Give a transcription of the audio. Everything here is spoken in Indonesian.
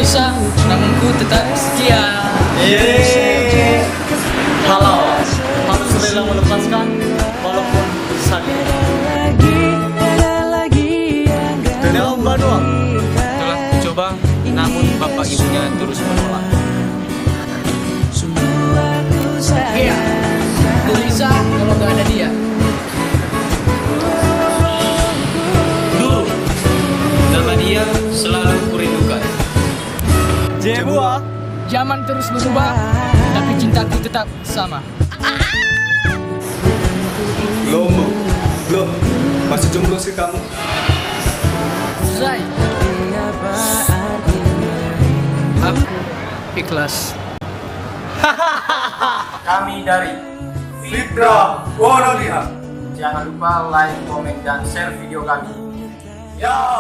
bisa, namun ku tetap setia. Yeay. Halo, harus rela melepaskan walaupun sakit. Dalam Banua Telah mencoba, namun bapak ibunya terus menolak. Iya, ku bisa kalau gak ada dia. Dulu, nama dia selalu kurindukan. Jebua. Zaman terus berubah, tapi cintaku tetap sama. Lombok, loh, masih jomblo sih kamu? Zai, aku ikhlas. Kami dari Fitra Wonogihang. jangan lupa like, komen, dan share video kami. Ya.